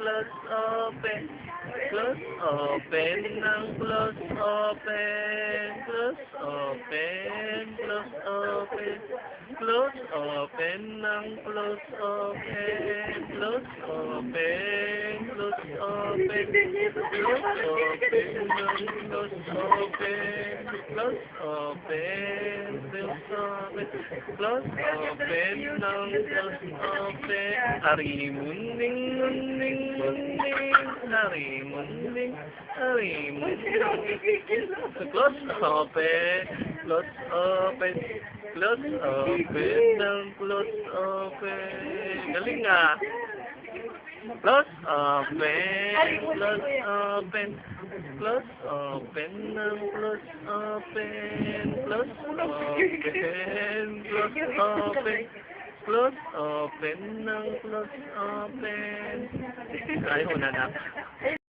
close open, close open ng close open, close open, close open, close open ng close open, close open, close open, close open ng close open, close open, close open, close open ng close open. Arimunding, munding, munding, arimunding, arimunding. Close open, close open, close open ng close open. Galing ah. Close open, close open, close open ng close open, close open, close open, close open ng close open. Ay, una na.